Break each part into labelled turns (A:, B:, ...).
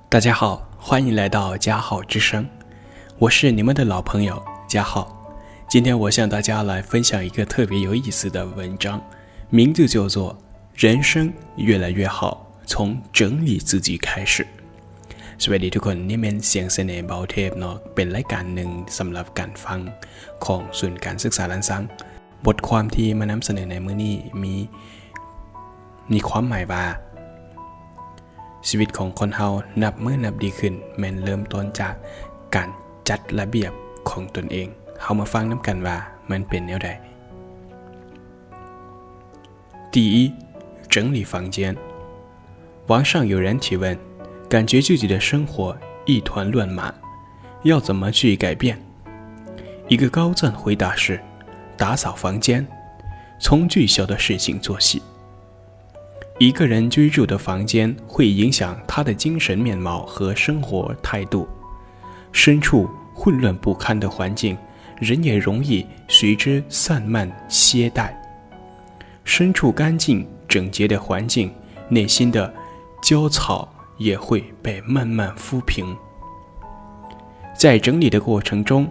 A: 大家好，欢迎来到家浩之声，我是你们的老朋友家浩。今天我向大家来分享一个特别有意思的文章，名字叫做《人生越来越好，从整理自己开始》。สวัสดีทุกคนนี่เป็นเสียงเสน่ห์เบาเทพเนาะเป็นรายการหนึ่งสำหรับการฟังของศูนย์การศึกษาลันซังบทความที่มานำเสนอในมื้อนี้มีความหมายว่าชีวิตของคนเฮานับมื้อนับดีขึ้นแม้นเริ่มต้นจากการจัดระเบียบของตนเองเฮามาฟังนำกันว่ามันเป็นแนวใด第一，整理房间。网上有人提问，感觉自己的生活一团乱麻，要怎么去改变？一个高赞回答是：打扫房间，从最小的事情做起。一个人居住的房间会影响他的精神面貌和生活态度。身处混乱不堪的环境，人也容易随之散漫懈怠。身处干净整洁的环境，内心的焦躁也会被慢慢抚平。在整理的过程中，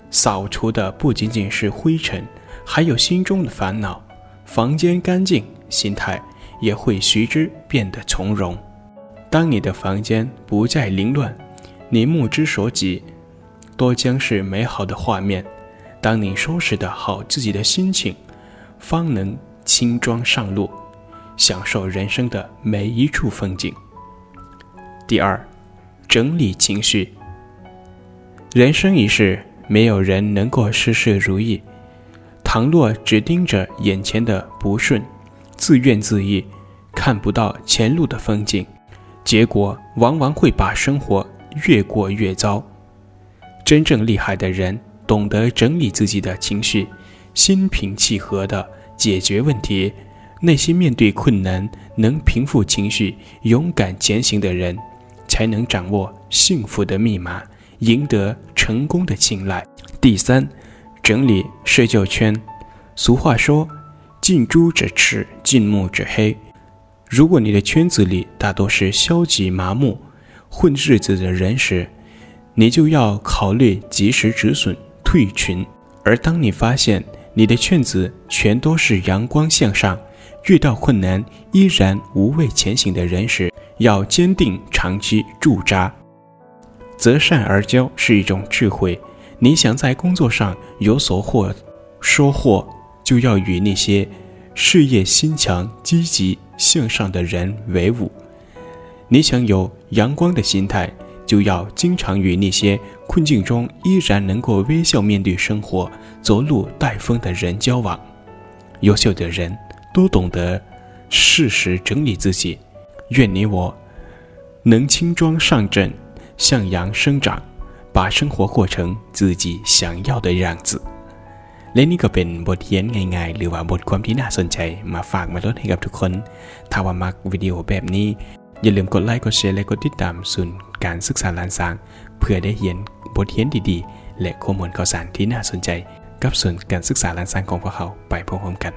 A: 扫除的不仅仅是灰尘，还有心中的烦恼。房间干净，心态也会随之变得从容。当你的房间不再凌乱，你目之所及多将是美好的画面。当你收拾得好自己的心情，方能轻装上路，享受人生的每一处风景。第二，整理情绪。人生一世，没有人能够事事如意。倘若只盯着眼前的不顺，自怨自艾，看不到前路的风景，结果往往会把生活越过越糟。真正厉害的人懂得整理自己的情绪，心平气和地解决问题，内心面对困难能平复情绪，勇敢前行的人才能掌握幸福的密码，赢得成功的青睐。第三，整理社交圈。俗话说，近朱者赤，近墨者黑。如果你的圈子里大多是消极麻木混日子的人时，你就要考虑及时止损退群。而当你发现你的圈子全都是阳光向上，遇到困难依然无畏前行的人时，要坚定长期驻扎。择善而交是一种智慧，你想在工作上有所收获，就要与那些事业心强积极向上的人为伍。你想有阳光的心态，就要经常与那些困境中依然能够微笑面对生活，走路带风的人交往。优秀的人都懂得适时整理自己，愿你我能轻装上阵，向阳生长，把生活过成自己想要的样子。และนี่ก็เป็นบทเรียนง่ายๆหรือว่าบทความที่น่าสนใจมาฝากมาลดให้กับทุกคนถ้าว่ามักวิดีโอแบบนี้อย่าลืมกดไลค์กดแชร์และกดติดตามศูนย์การศึกษาลานซางเพื่อได้เรียนบทเรียนดีๆและข้อมูลข่าวสารที่น่าสนใจกับศูนย์การศึกษาลานซางของพวกเขาไปพร้อมๆกัน